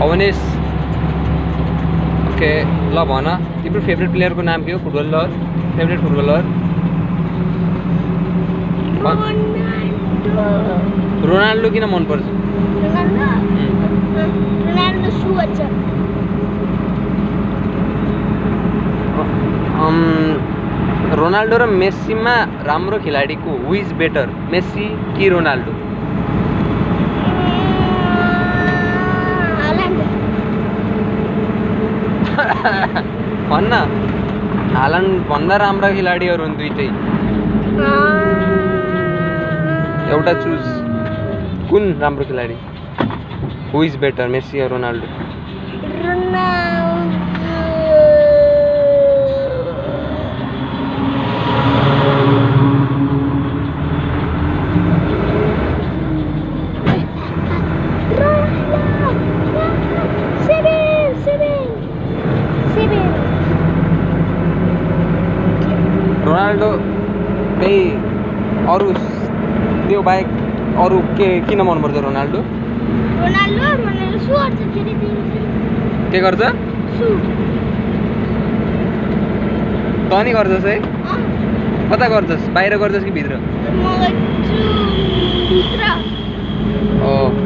Avnesh okay ल भन तिम्रो फेभरेट प्लेयरको नाम के हो फुटबलर फेभरेट फुटबलर रोनाल्डो किन मन पर्छ रोनाल्डो र मेस्सीमा राम्रो खेलाडीको हु इज बेटर मेस्सी कि रोनाल्डो भन्न हालान्ड भन्दा राम्रा खेलाडीहरू हुन् दुईटै एउटा चुज कुन राम्रो खेलाडी हु इज बेटर मेस्सी या रोनाल्डो रोनाल्डो त्यही अरू त्यो बाहेक अरू के किन मनपर्छ रोनाल्डो के गर्छ त नि गर्छस् है कता गर्छस् बाहिर गर्छस् कि भित्र म गर्छु भित्र ओ